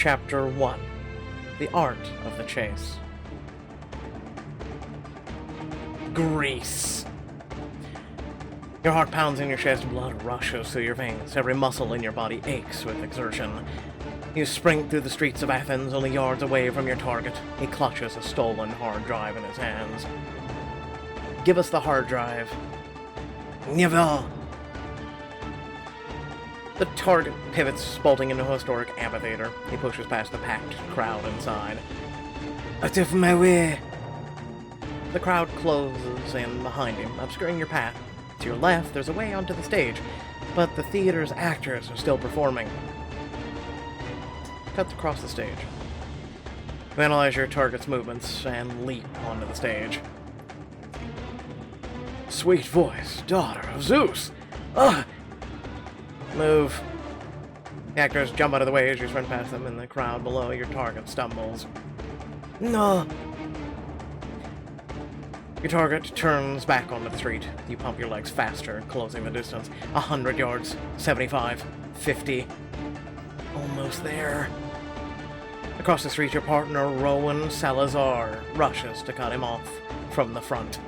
Chapter 1. The Art of the Chase. Grease. Your heart pounds in your chest, blood rushes through your veins, every muscle in your body aches with exertion. You sprint through the streets of Athens, only yards away from your target. He clutches a stolen hard drive in his hands. Give us the hard drive. Never. The target pivots, bolting into a historic amphitheater. He pushes past the packed crowd inside. Out of my way! The crowd closes in behind him, obscuring your path. To your left, there's a way onto the stage, but the theater's actors are still performing. Cut across the stage. You analyze your target's movements and leap onto the stage. Sweet voice, daughter of Zeus! Ugh! Move. The actors jump out of the way as you sprint past them. In the crowd below, your target stumbles. No! Your target turns back onto the street. You pump your legs faster, closing the distance. 100 yards, 75, 50. Almost there. Across the street, your partner, Rowan Salazar, rushes to cut him off from the front.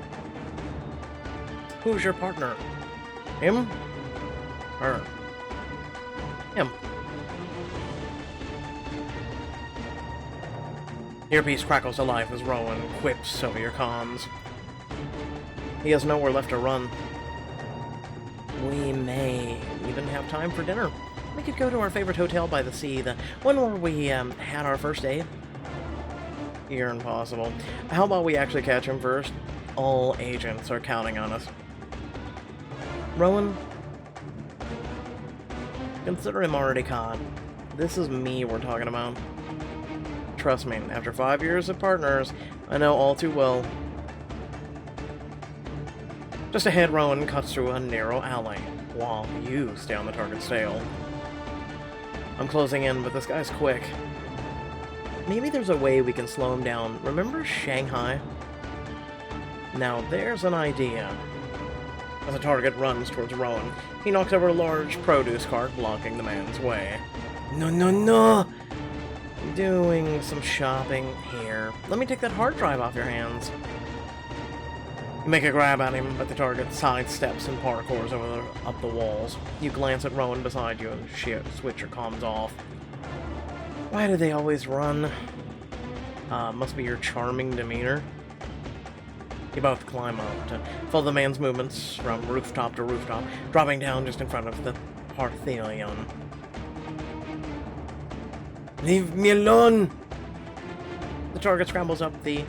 Who's your partner? Him? Her? Him. Earpiece crackles to life as Rowan quips over your comms. He has nowhere left to run. We may even have time for dinner. We could go to our favorite hotel by the sea, the one where we had our first date. You're impossible. How about we actually catch him first? All agents are counting on us. Rowan, consider him already caught. This is me we're talking about. Trust me, after 5 years of partners, I know all too well. Just ahead, Rowan cuts through a narrow alley, while you stay on the target's tail. I'm closing in, but this guy's quick. Maybe there's a way we can slow him down. Remember Shanghai? Now there's an idea. As the target runs towards Rowan, he knocks over a large produce cart, blocking the man's way. No, no, no! I'm doing some shopping here. Let me take that hard drive off your hands. You make a grab at him, but the target sidesteps and parkours up the walls. You glance at Rowan beside you and switch your comms off. Why do they always run? Must be your charming demeanor. You both climb up to follow the man's movements from rooftop to rooftop, dropping down just in front of the Parthenon. Leave me alone! The target scrambles up the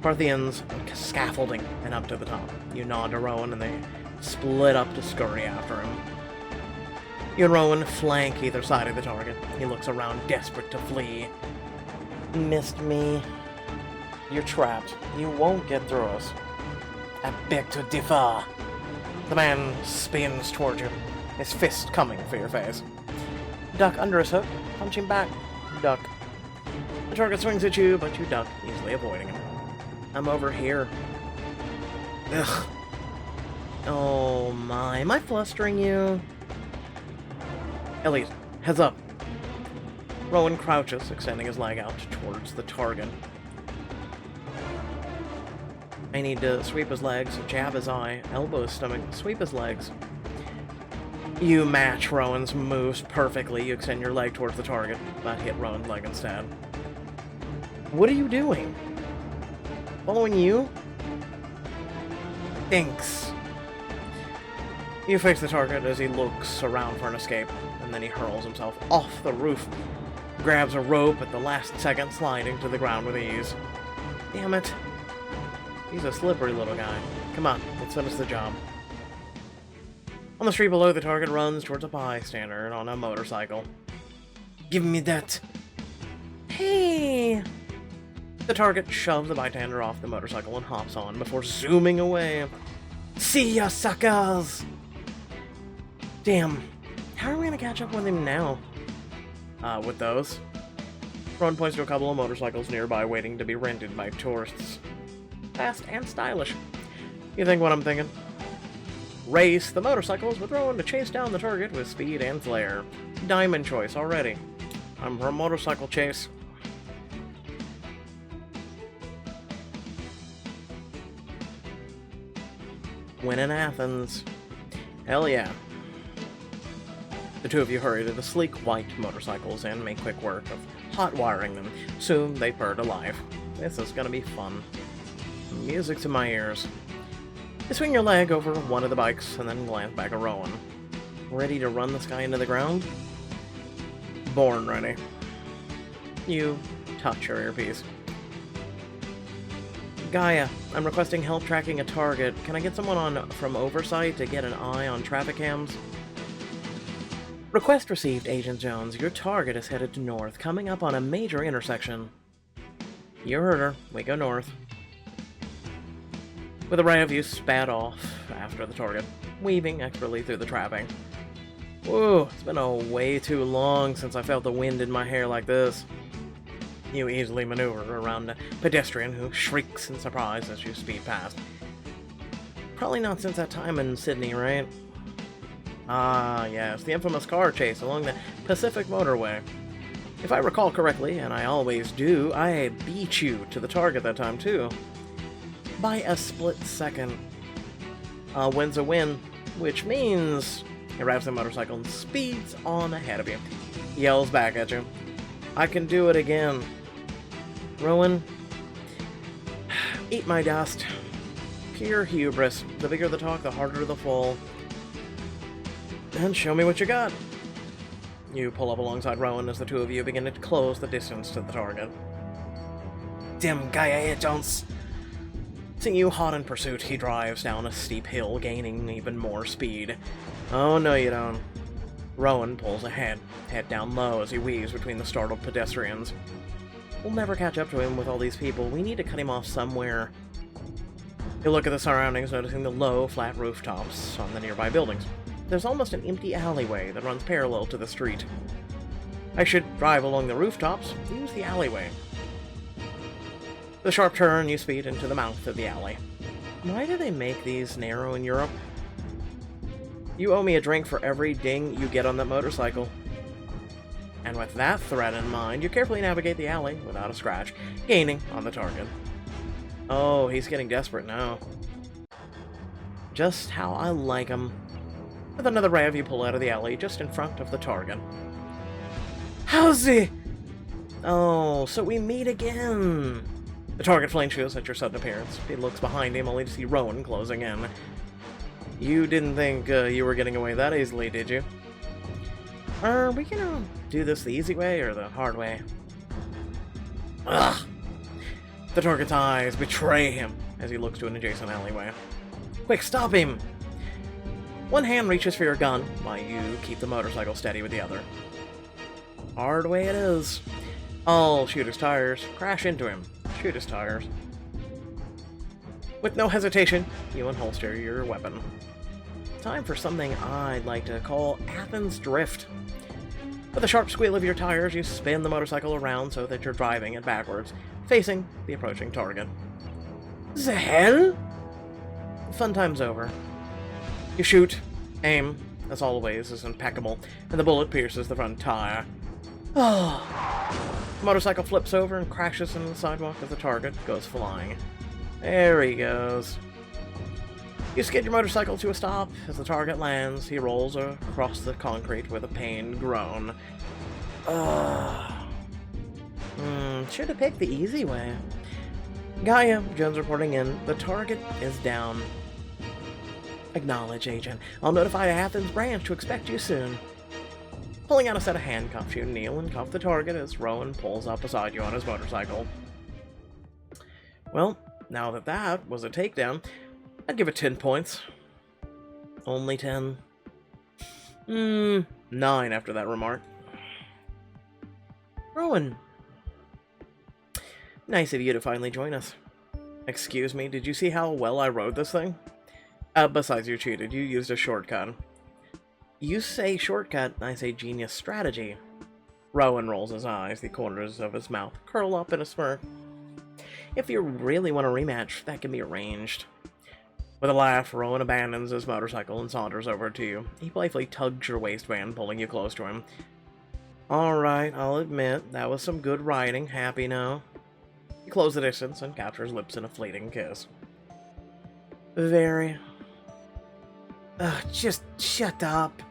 Parthenon's scaffolding and up to the top. You nod to Rowan and they split up to scurry after him. You and Rowan flank either side of the target. He looks around, desperate to flee. Missed me. You're trapped. You won't get through us. I beg to differ. The man spins toward you, his fist coming for your face. Duck under his hook, punch him back. Duck. The target swings at you, but you duck, easily avoiding him. I'm over here. Ugh. Oh my, am I flustering you? Elliot, heads up. Rowan crouches, extending his leg out towards the target. I need to sweep his legs, jab his eye, elbow his stomach, sweep his legs. You match Rowan's moves perfectly. You extend your leg towards the target, but hit Rowan's leg instead. What are you doing? Following you? Thanks. You face the target as he looks around for an escape, and then he hurls himself off the roof, grabs a rope at the last second, sliding to the ground with ease. Damn it. He's a slippery little guy. Come on, let's finish the job. On the street below, the target runs towards a bystander on a motorcycle. Give me that. Hey! The target shoves the bystander off the motorcycle and hops on before zooming away. See ya, suckers! Damn. How are we gonna catch up with him now? With those. Rowan points to a couple of motorcycles nearby waiting to be rented by tourists. Fast and stylish. You think what I'm thinking? Race the motorcycles with Rowan to chase down the target with speed and flair. Diamond choice already. I'm for a motorcycle chase. Win in Athens. Hell yeah. The two of you hurry to the sleek white motorcycles and make quick work of hot wiring them. Soon they purr to life. This is gonna be fun. Music to my ears. You swing your leg over one of the bikes and then glance back at Rowan. Ready to run this guy into the ground? Born ready. You touch your earpiece. GAIA, I'm requesting help tracking a target. Can I get someone on from Oversight to get an eye on traffic cams? Request received, Agent Jones. Your target is headed to north, coming up on a major intersection. You heard her. We go north. With a ray of you spat off after the target, weaving expertly through the traffic. Whoa, it's been way too long since I felt the wind in my hair like this. You easily maneuver around a pedestrian who shrieks in surprise as you speed past. Probably not since that time in Sydney, right? Ah, yes, the infamous car chase along the Pacific Motorway. If I recall correctly, and I always do, I beat you to the target that time too. By a split second. A win's a win, which means he grabs the motorcycle and speeds on ahead of you. Yells back at you. I can do it again. Rowan, eat my dust. Pure hubris. The bigger the talk, the harder the fall. And show me what you got. You pull up alongside Rowan as the two of you begin to close the distance to the target. Damn GAIA Jones! Seeing you hot in pursuit, he drives down a steep hill, gaining even more speed. Oh, no you don't. Rowan pulls ahead, head down low as he weaves between the startled pedestrians. We'll never catch up to him with all these people. We need to cut him off somewhere. You look at the surroundings, noticing the low, flat rooftops on the nearby buildings. There's almost an empty alleyway that runs parallel to the street. I should drive along the rooftops, use the alleyway. The sharp turn, you speed into the mouth of the alley. Why do they make these narrow in Europe? You owe me a drink for every ding you get on that motorcycle. And with that threat in mind, you carefully navigate the alley without a scratch, gaining on the target. Oh, he's getting desperate now. Just how I like him. With another rev, you pull out of the alley just in front of the target. How's he? Oh, so we meet again. The target flinches at your sudden appearance. He looks behind him, only to see Rowan closing in. You didn't think you were getting away that easily, did you? Are we gonna do this the easy way or the hard way? Ugh! The target's eyes betray him as he looks to an adjacent alleyway. Quick, stop him! One hand reaches for your gun, while you keep the motorcycle steady with the other. Hard way it is. I'll shoot his tires. Crash into him. Shoot his tires. With no hesitation, you unholster your weapon. Time for something I'd like to call Athens Drift. With a sharp squeal of your tires, you spin the motorcycle around so that you're driving it backwards, facing the approaching target. The hell? Fun time's over. You shoot, aim, as always, is impeccable, and the bullet pierces the front tire. Oh. The motorcycle flips over and crashes into the sidewalk as the target goes flying. There he goes. You skid your motorcycle to a stop. As the target lands, he rolls across the concrete with a pained groan. Should have picked the easy way. GAIA, Jones reporting in. The target is down. Acknowledge, Agent. I'll notify the Athens branch to expect you soon. Pulling out a set of handcuffs, you kneel and cuff the target as Rowan pulls up beside you on his motorcycle. Well, now that that was a takedown, I'd give it 10 points. Only 10. 9 after that remark. Rowan. Nice of you to finally join us. Excuse me, did you see how well I rode this thing? Besides you cheated, you used a shortcut. You say shortcut, I say genius strategy. Rowan rolls his eyes, the corners of his mouth curl up in a smirk. If you really want a rematch, that can be arranged. With a laugh, Rowan abandons his motorcycle and saunters over to you. He playfully tugs your waistband, pulling you close to him. Alright, I'll admit, that was some good writing. Happy now. You close the distance and capture his lips in a fleeting kiss. Very. Just shut up.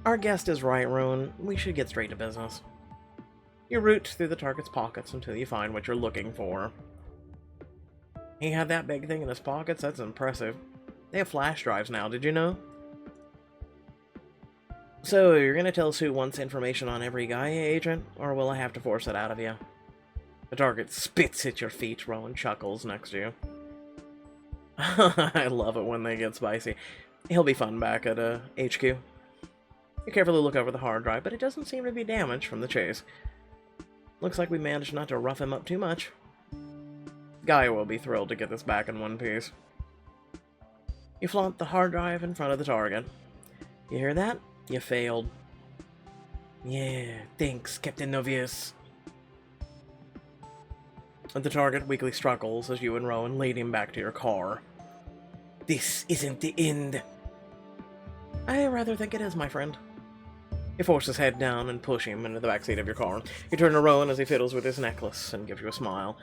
Our guest is right, Rowan. We should get straight to business. You root through the target's pockets until you find what you're looking for. He had that big thing in his pockets? That's impressive. They have flash drives now, did you know? So, you're gonna tell us who wants information on every GAIA agent, or will I have to force it out of you? The target spits at your feet. Rowan chuckles next to you. I love it when they get spicy. He'll be fun back at HQ. You carefully look over the hard drive, but it doesn't seem to be damaged from the chase. Looks like we managed not to rough him up too much. GAIA will be thrilled to get this back in one piece. You flaunt the hard drive in front of the target. You hear that? You failed. Yeah, thanks, Captain Novius. The target weakly struggles as you and Rowan lead him back to your car. This isn't the end. I rather think it is, my friend. You force his head down and push him into the backseat of your car. You turn to Rowan as he fiddles with his necklace and gives you a smile.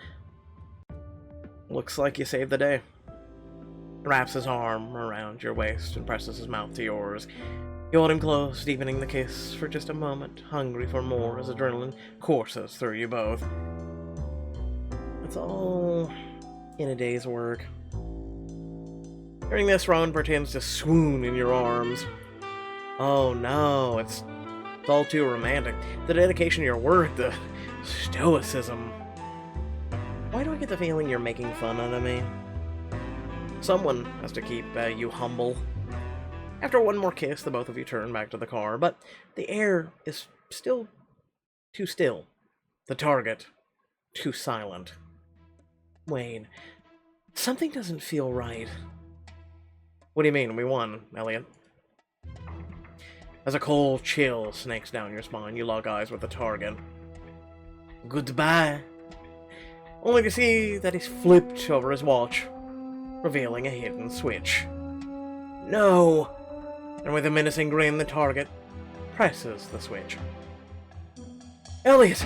Looks like you saved the day. He wraps his arm around your waist and presses his mouth to yours. You hold him close, deepening the kiss for just a moment, hungry for more as adrenaline courses through you both. It's all in a day's work. During this, Rowan pretends to swoon in your arms. Oh no, it's all too romantic. The dedication to your work, the stoicism. Why do I get the feeling you're making fun out of me? Someone has to keep you humble. After one more kiss, the both of you turn back to the car, but the air is still too still. The target, too silent. Wayne, something doesn't feel right. What do you mean, we won, Elliot? As a cold chill snakes down your spine, you lock eyes with the target. Goodbye. Only to see that he's flipped over his watch, revealing a hidden switch. No! And with a menacing grin, the target presses the switch. Elliot!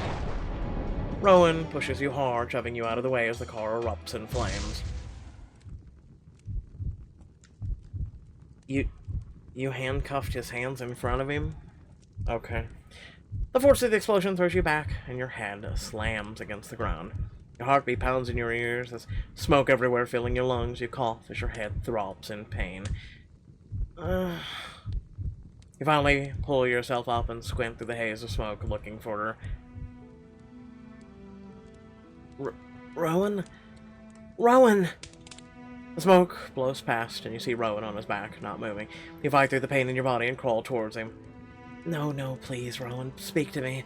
Rowan pushes you hard, shoving you out of the way as the car erupts in flames. You handcuffed his hands in front of him? Okay. The force of the explosion throws you back, and your head slams against the ground. Your heartbeat pounds in your ears, as smoke everywhere filling your lungs. You cough as your head throbs in pain. You finally pull yourself up and squint through the haze of smoke, looking for her. Rowan? Rowan! The smoke blows past, and you see Rowan on his back, not moving. You fight through the pain in your body and crawl towards him. No, please, Rowan, speak to me.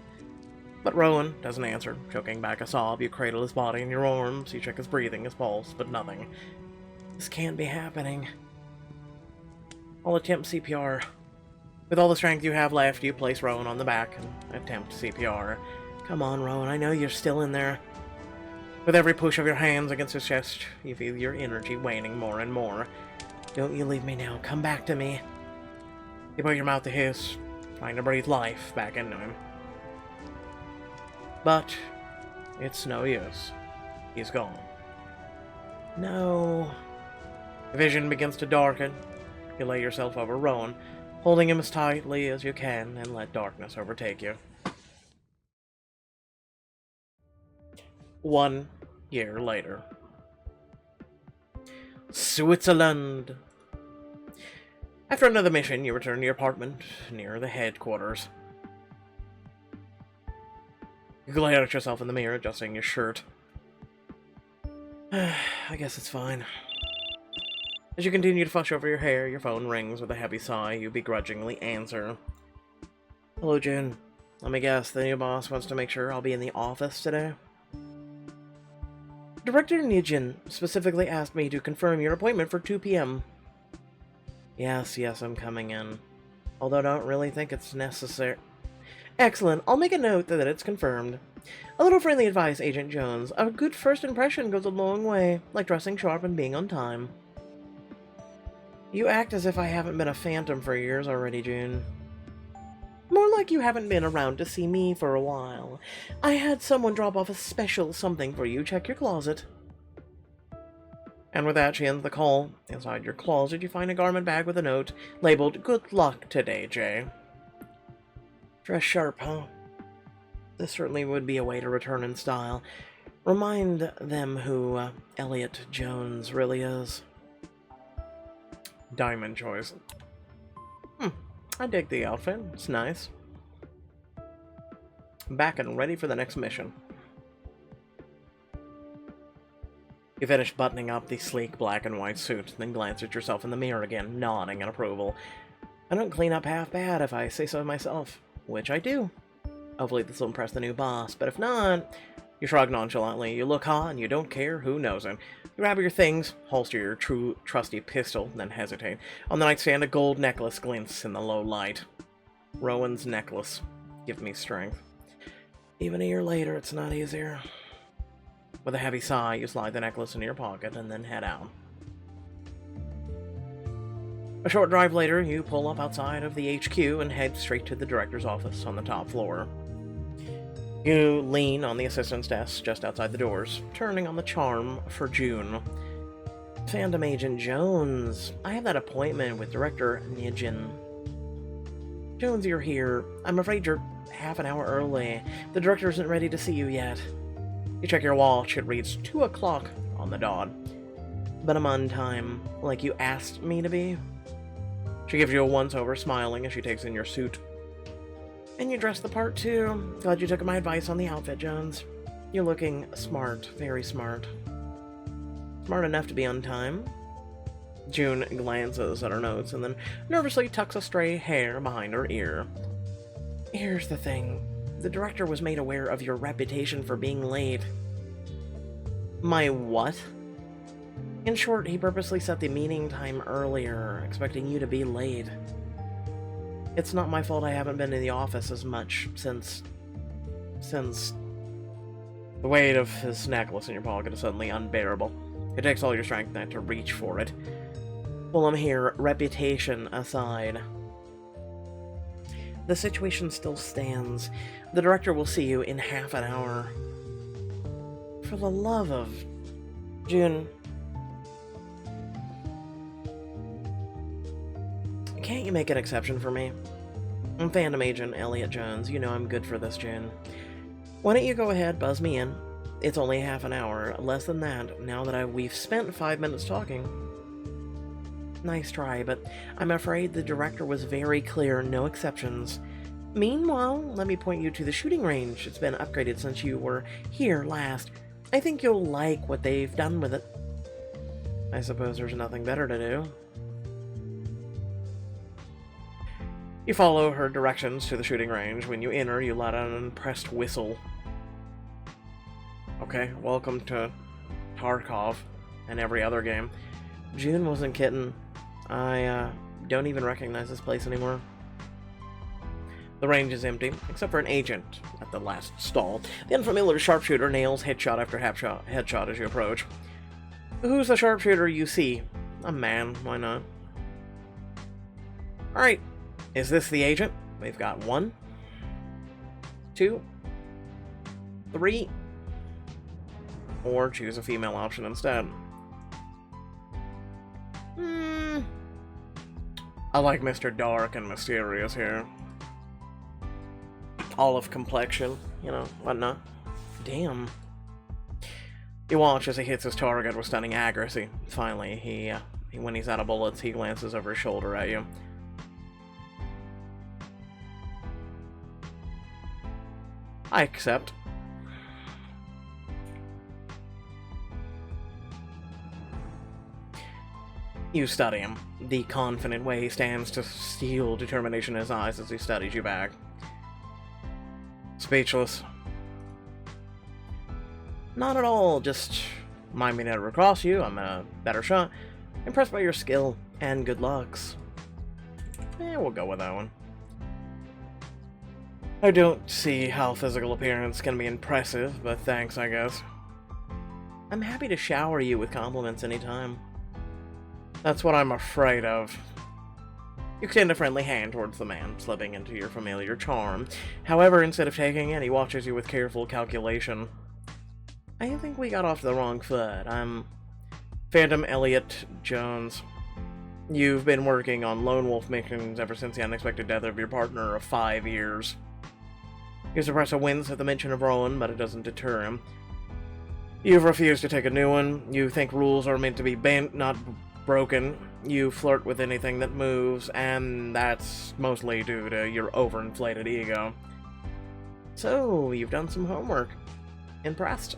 But Rowan doesn't answer. Choking back a sob, you cradle his body in your arms. You check his breathing, his pulse, but nothing. This can't be happening. I'll attempt CPR. With all the strength you have left, you place Rowan on the back and attempt CPR. Come on, Rowan, I know you're still in there. With every push of your hands against his chest, you feel your energy waning more and more. Don't you leave me now. Come back to me. You put your mouth to his, trying to breathe life back into him. But it's no use. He's gone. No. The vision begins to darken. You lay yourself over Rowan, holding him as tightly as you can, and let darkness overtake you. 1 year later. Switzerland. After another mission, you return to your apartment near the headquarters. You glare at yourself in the mirror, adjusting your shirt. I guess it's fine. As you continue to fuss over your hair, your phone rings with a heavy sigh. You begrudgingly answer. Hello, June. Let me guess, the new boss wants to make sure I'll be in the office today? Director Nijin specifically asked me to confirm your appointment for 2 p.m. Yes, I'm coming in. Although I don't really think it's necessary. Excellent, I'll make a note that it's confirmed. A little friendly advice, Agent Jones. A good first impression goes a long way, like dressing sharp and being on time. You act as if I haven't been a phantom for years already, June. More like you haven't been around to see me for a while. I had someone drop off a special something for you. Check your closet. And with that, she ends the call. Inside your closet, you find a garment bag with a note labeled, "Good luck today, Jay." Dress sharp, huh? This certainly would be a way to return in style. Remind them who Elliot Jones really is. Diamond choice. I dig the outfit. It's nice. Back and ready for the next mission. You finish buttoning up the sleek black and white suit, then glance at yourself in the mirror again, nodding in approval. I don't clean up half bad if I say so myself, which I do. Hopefully this will impress the new boss, but if not, you shrug nonchalantly. You look hot and you don't care who knows it. You grab your things, holster your trusty pistol, then hesitate. On the nightstand, a gold necklace glints in the low light. Rowan's necklace. Give me strength. Even a year later, it's not easier. With a heavy sigh, you slide the necklace into your pocket and then head out. A short drive later, you pull up outside of the HQ and head straight to the director's office on the top floor. You lean on the assistant's desk just outside the doors, turning on the charm for June. Phantom Agent Jones, I have that appointment with Director Nijin. Jones, you're here. I'm afraid you're half an hour early. The director isn't ready to see you yet. You check your watch, it reads 2 o'clock on the dot. But I'm on time, like you asked me to be. She gives you a once-over, smiling as she takes in your suit. And you dress the part too. Glad you took my advice on the outfit, Jones. You're looking smart, very smart. Smart enough to be on time. June glances at her notes and then nervously tucks a stray hair behind her ear. Here's the thing. The director was made aware of your reputation for being late. My what? In short, he purposely set the meeting time earlier, expecting you to be late. It's not my fault I haven't been in the office as much since... The weight of his necklace in your pocket is suddenly unbearable. It takes all your strength not to reach for it. Well, I'm here, reputation aside. The situation still stands. The director will see you in half an hour. For the love of... June... Can't you make an exception for me? I'm Phantom Agent Elliot Jones. You know I'm good for this, June. Why don't you go ahead, buzz me in? It's only half an hour, less than that, now that we've spent 5 minutes talking. Nice try, but I'm afraid the director was very clear, no exceptions. Meanwhile, let me point you to the shooting range. It's been upgraded since you were here last. I think you'll like what they've done with it. I suppose there's nothing better to do. You follow her directions to the shooting range. When you enter, you let out an impressed whistle. Okay, welcome to Tarkov and every other game. June wasn't kidding. I don't even recognize this place anymore. The range is empty, except for an agent at the last stall. The unfamiliar sharpshooter nails headshot after headshot as you approach. Who's the sharpshooter you see? A man, why not? Alright, is this the agent? We've got 1, 2, 3, or choose a female option instead. I like Mr. Dark and Mysterious here. Olive complexion, you know, whatnot. Damn. You watch as he hits his target with stunning accuracy. Finally, when he's out of bullets, he glances over his shoulder at you. I accept. You study him, the confident way he stands to steel determination in his eyes as he studies you back. Speechless. Not at all, just remind me never to cross you, I'm a better shot. Impressed by your skill and good looks. We'll go with that one. I don't see how physical appearance can be impressive, but thanks, I guess. I'm happy to shower you with compliments anytime. That's what I'm afraid of. You extend a friendly hand towards the man, slipping into your familiar charm. However, instead of taking it, he watches you with careful calculation. I think we got off the wrong foot. I'm Phantom Elliot Jones. You've been working on lone wolf missions ever since the unexpected death of your partner of 5 years. You suppress a wince at the mention of Rowan, but it doesn't deter him. You've refused to take a new one. You think rules are meant to be bent, not broken. You flirt with anything that moves, and that's mostly due to your overinflated ego. So, you've done some homework. Impressed.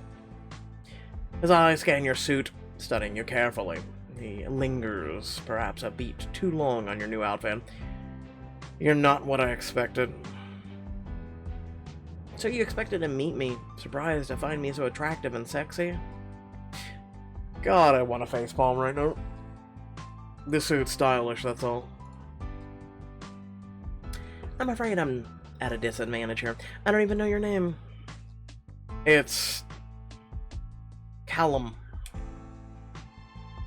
His eyes scan your suit, studying you carefully. He lingers, perhaps a beat too long on your new outfit. You're not what I expected. So you expected to meet me, surprised to find me so attractive and sexy? God, I want a facepalm right now. This suit's stylish, that's all. I'm afraid I'm at a disadvantage here. I don't even know your name. It's Callum.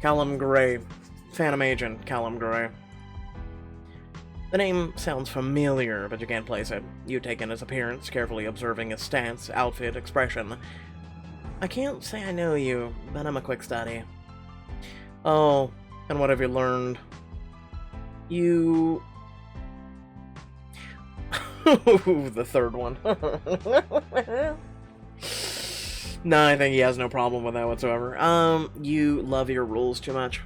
Callum Gray. Phantom Agent Callum Gray. The name sounds familiar, but you can't place it. You take in his appearance, carefully observing his stance, outfit, expression. I can't say I know you, but I'm a quick study. Oh, and what have you learned? You... the third one. No, I think he has no problem with that whatsoever. You love your rules too much.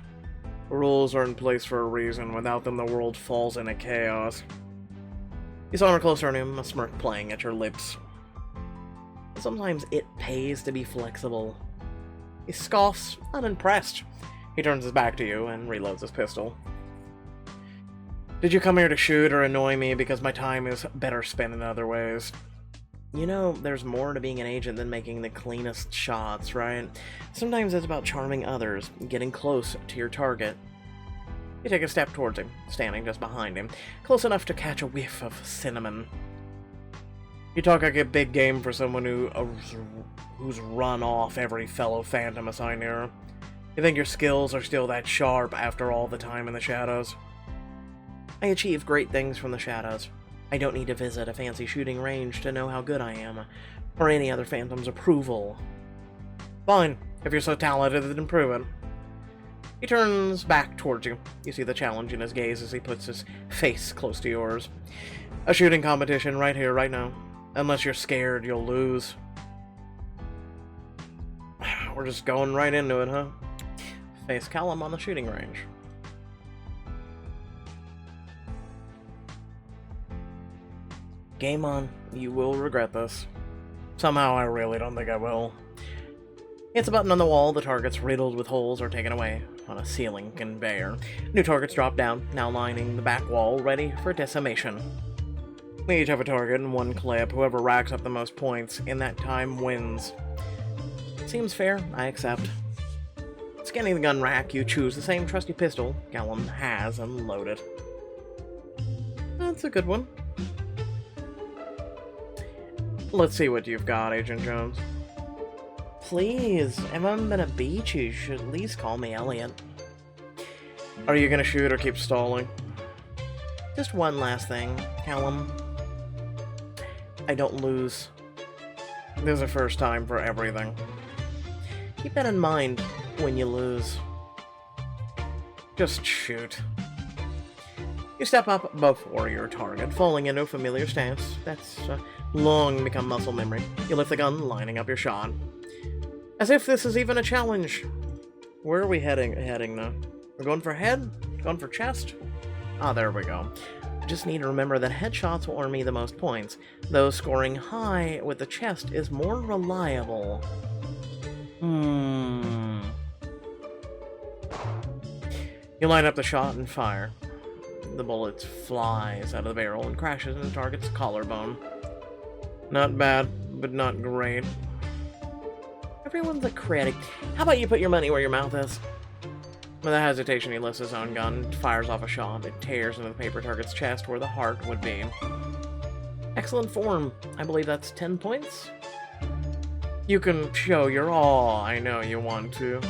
Rules are in place for a reason. Without them, the world falls into chaos. You saw her closer to him, a smirk playing at your lips. Sometimes it pays to be flexible. He scoffs, unimpressed. He turns his back to you and reloads his pistol. Did you come here to shoot or annoy me because my time is better spent in other ways? You know, there's more to being an agent than making the cleanest shots, right? Sometimes it's about charming others, getting close to your target. You take a step towards him, standing just behind him, close enough to catch a whiff of cinnamon. You talk like a big game for someone who's run off every fellow Phantom assigned here. You think your skills are still that sharp after all the time in the shadows? I achieve great things from the shadows. I don't need to visit a fancy shooting range to know how good I am, or any other Phantom's approval. Fine, if you're so talented, then prove it. He turns back towards you. You see the challenge in his gaze as he puts his face close to yours. A shooting competition right here, right now. Unless you're scared, you'll lose. We're just going right into it, huh? Face Callum on the shooting range. Game on. You will regret this. Somehow, I really don't think I will. Hits a button on the wall. The targets riddled with holes are taken away on a ceiling conveyor. New targets drop down, now lining the back wall, ready for decimation. We each have a target and one clip. Whoever racks up the most points in that time wins. Seems fair. I accept. Scanning the gun rack, you choose the same trusty pistol Callum has and load it. That's a good one. Let's see what you've got, Agent Jones. Please, if I'm gonna beat you, you should at least call me Elliot. Are you gonna shoot or keep stalling? Just one last thing, Callum. I don't lose. There's a first time for everything. Keep that in mind when you lose. Just shoot. You step up before your target, falling into a familiar stance. That's long become muscle memory. You lift the gun, lining up your shot. As if this is even a challenge. Where are we heading now? We're going for head? Going for chest? Ah, there we go. Just need to remember that headshots will earn me the most points, though scoring high with the chest is more reliable. You line up the shot and fire. The bullet flies out of the barrel and crashes in the target's collarbone. Not bad, but not great. Everyone's a critic. How about you put your money where your mouth is? With a hesitation, he lifts his own gun, fires off a shot. It tears into the paper target's chest where the heart would be. Excellent form. I believe that's 10 points? You can show your awe, I know you want to.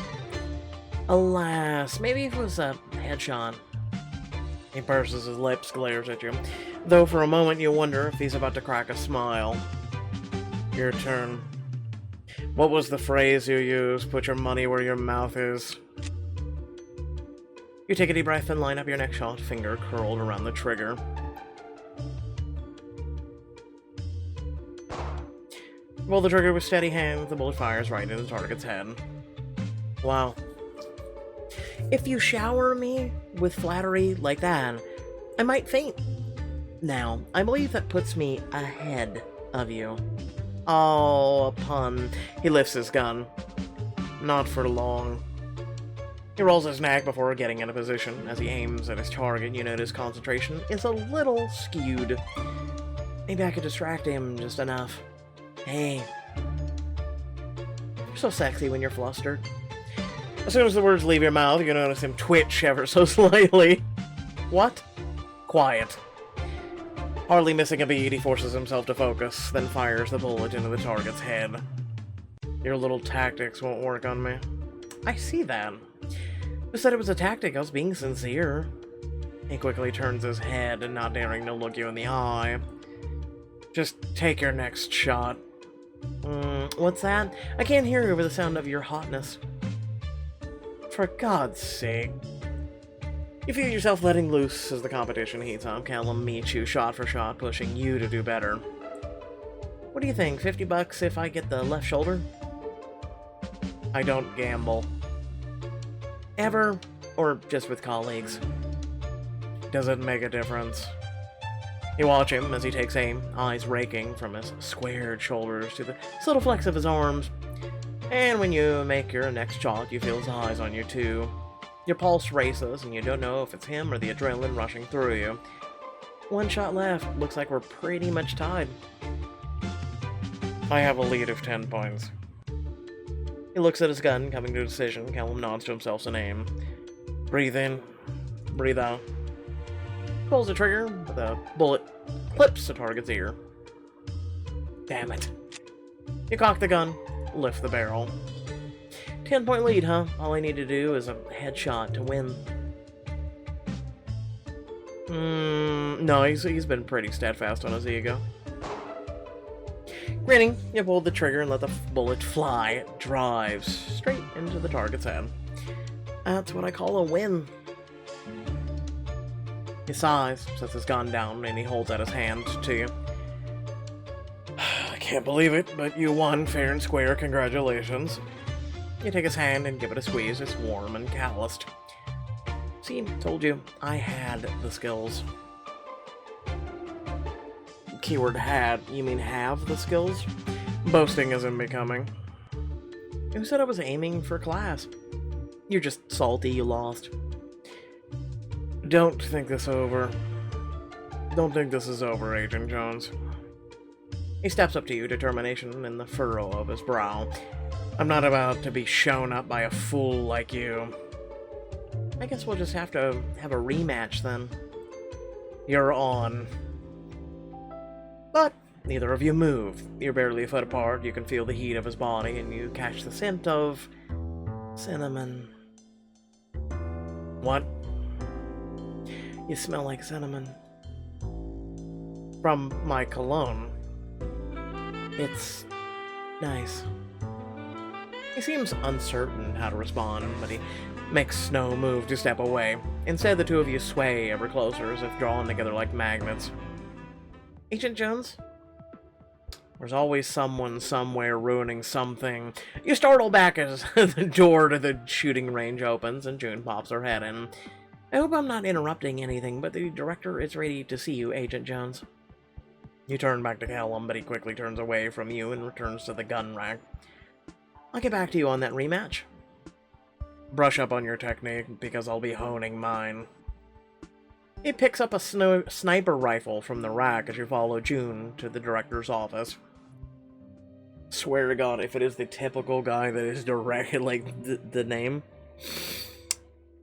Alas, maybe if it was a headshot. He purses his lips, glares at you, though for a moment you wonder if he's about to crack a smile. Your turn. What was the phrase you used? Put your money where your mouth is. You take a deep breath and line up your next shot, finger curled around the trigger. Pull the trigger with steady hand, the bullet fires right into the target's head. Wow. If you shower me with flattery like that, I might faint. Now, I believe that puts me ahead of you. Oh, a pun. He lifts his gun. Not for long. He rolls his neck before getting into position. As he aims at his target, you notice concentration is a little skewed. Maybe I could distract him just enough. Hey. You're so sexy when you're flustered. As soon as the words leave your mouth, you notice him twitch ever so slightly. What? Quiet. Hardly missing a beat, he forces himself to focus, then fires the bullet into the target's head. Your little tactics won't work on me. I see that. Who said it was a tactic? I was being sincere. He quickly turns his head, and not daring to look you in the eye. Just take your next shot. What's that? I can't hear you over the sound of your hotness. For God's sake. You feel yourself letting loose as the competition heats up. Callum meets you shot for shot, pushing you to do better. What do you think? $50 if I get the left shoulder? I don't gamble. Ever? Or just with colleagues? Doesn't make a difference. You watch him as he takes aim, eyes raking from his squared shoulders to the subtle flex of his arms. And when you make your next shot, you feel his eyes on you too. Your pulse races, and you don't know if it's him or the adrenaline rushing through you. One shot left. Looks like we're pretty much tied. I have a lead of 10 points. He looks at his gun, coming to a decision. Callum nods to himself an aim. Breathe in. Breathe out. Pulls the trigger, the bullet clips the target's ear. Damn it. You cock the gun, lift the barrel. 10-point lead, huh? All I need to do is a headshot to win. No, he's been pretty steadfast on his ego. Grinning, you pull the trigger and let the bullet fly. It drives straight into the target's head. That's what I call a win. He sighs, sets his gun down, and he holds out his hand to you. I can't believe it, but you won fair and square. Congratulations. You take his hand and give it a squeeze. It's warm and calloused. See, told you, I had the skills. Keyword had. You mean have the skills? Boasting isn't becoming. Who said I was aiming for class? You're just salty you lost. Don't think this over. Don't think this is over, Agent Jones. He steps up to you, determination in the furrow of his brow. I'm not about to be shown up by a fool like you. I guess we'll just have to have a rematch then. You're on. But neither of you move. You're barely a foot apart. You can feel the heat of his body, and you catch the scent of cinnamon. What? You smell like cinnamon. From my cologne. It's nice. He seems uncertain how to respond, but he makes no move to step away. Instead, the two of you sway ever closer, as if drawn together like magnets. Agent Jones? There's always someone somewhere ruining something. You startle back as the door to the shooting range opens, and June pops her head in. I hope I'm not interrupting anything, but the director is ready to see you, Agent Jones. You turn back to Callum, but he quickly turns away from you and returns to the gun rack. I'll get back to you on that rematch. Brush up on your technique, because I'll be honing mine. He picks up a sniper rifle from the rack as you follow June to the director's office. Swear to God, if it is the typical guy that is directed, like, the name,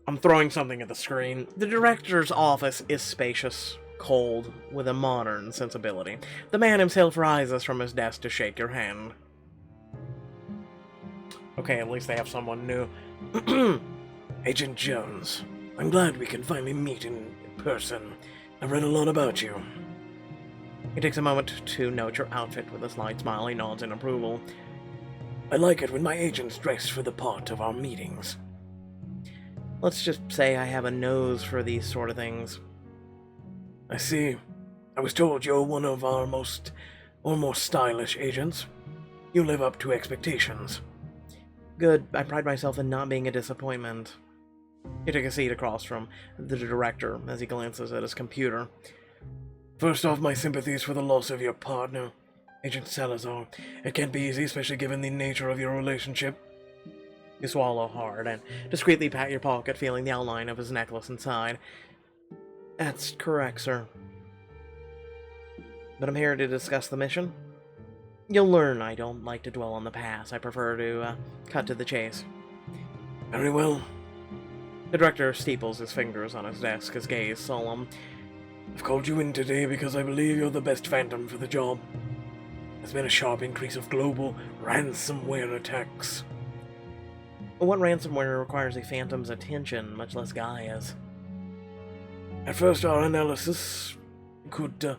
I'm throwing something at the screen. The director's office is spacious, cold, with a modern sensibility. The man himself rises from his desk to shake your hand. Okay, at least they have someone new. Agent Jones, I'm glad we can finally meet in person. I've read a lot about you. He takes a moment to note your outfit with a slight smile. He nods in approval. I like it when my agents dress for the part of our meetings. Let's just say I have a nose for these sort of things. I see. I was told you're one of our more stylish agents. You live up to expectations. Good. I pride myself in not being a disappointment. He took a seat across from the director as he glances at his computer. First off, my sympathies for the loss of your partner, Agent Salazar. It can't be easy, especially given the nature of your relationship. You swallow hard and discreetly pat your pocket, feeling the outline of his necklace inside. That's correct, sir. But I'm here to discuss the mission. You'll learn I don't like to dwell on the past. I prefer to cut to the chase. Very well. The director steeples his fingers on his desk, his gaze solemn. I've called you in today because I believe you're the best Phantom for the job. There's been a sharp increase of global ransomware attacks. What ransomware requires a Phantom's attention, much less GAIA's? At first, our analysis could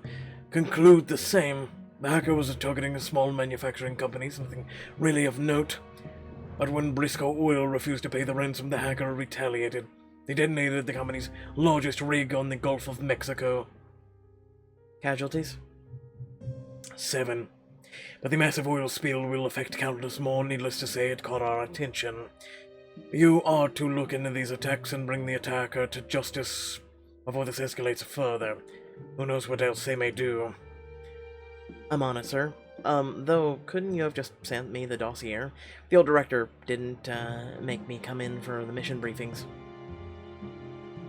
conclude the same. The hacker was targeting a small manufacturing company, something really of note. But when Briscoe Oil refused to pay the ransom, the hacker retaliated. They detonated the company's largest rig on the Gulf of Mexico. Casualties? 7. But the massive oil spill will affect countless more. Needless to say, it caught our attention. You are to look into these attacks and bring the attacker to justice before this escalates further. Who knows what else they may do. I'm on it, sir. Though, couldn't you have just sent me the dossier? The old director didn't, make me come in for the mission briefings.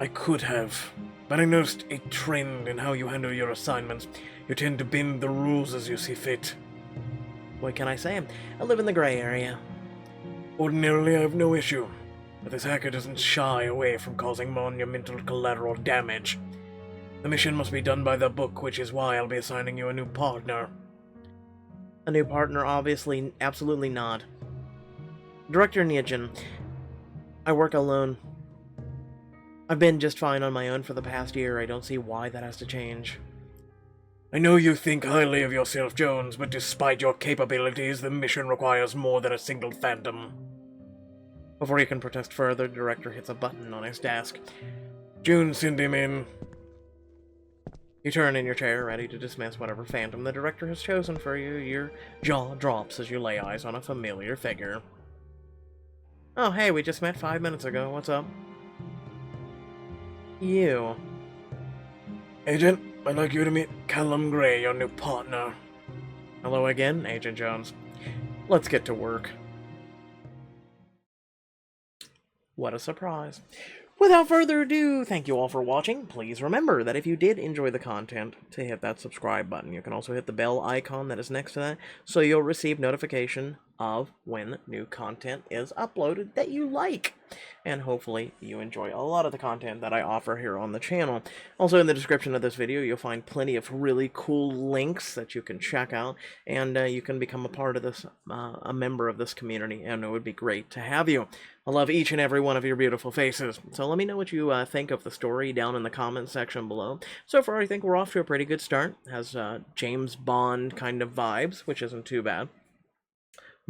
I could have, but I noticed a trend in how you handle your assignments. You tend to bend the rules as you see fit. What can I say? I live in the gray area. Ordinarily, I have no issue, but this hacker doesn't shy away from causing monumental collateral damage. The mission must be done by the book, which is why I'll be assigning you a new partner. A new partner? Obviously, absolutely not. Director Nijin, I work alone. I've been just fine on my own for the past year. I don't see why that has to change. I know you think highly of yourself, Jones, but despite your capabilities, the mission requires more than a single Phantom. Before you can protest further, the director hits a button on his desk. June, send him in. You turn in your chair, ready to dismiss whatever Phantom the director has chosen for you. Your jaw drops as you lay eyes on a familiar figure. Oh, hey, we just met 5 minutes ago. What's up? You. Agent, I'd like you to meet Callum Gray, your new partner. Hello again, Agent Jones. Let's get to work. What a surprise. Without further ado, thank you all for watching. Please remember that if you did enjoy the content, to hit that subscribe button. You can also hit the bell icon that is next to that, so you'll receive notification of when new content is uploaded that you like. And hopefully you enjoy a lot of the content that I offer here on the channel. Also, in the description of this video, you'll find plenty of really cool links that you can check out, and you can become a part of this, a member of this community, and it would be great to have you. I love each and every one of your beautiful faces, so let me know what you think of the story down in the comments section below. So far, I think we're off to a pretty good start. It has James Bond kind of vibes, which isn't too bad.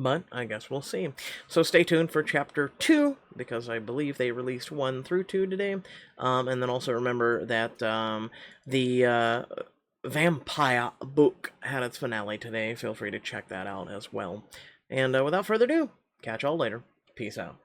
But I guess we'll see. So stay tuned for Chapter 2, because I believe they released 1 through 2 today. And then also remember that the Vampire book had its finale today. Feel free to check that out as well. And without further ado, catch y'all later. Peace out.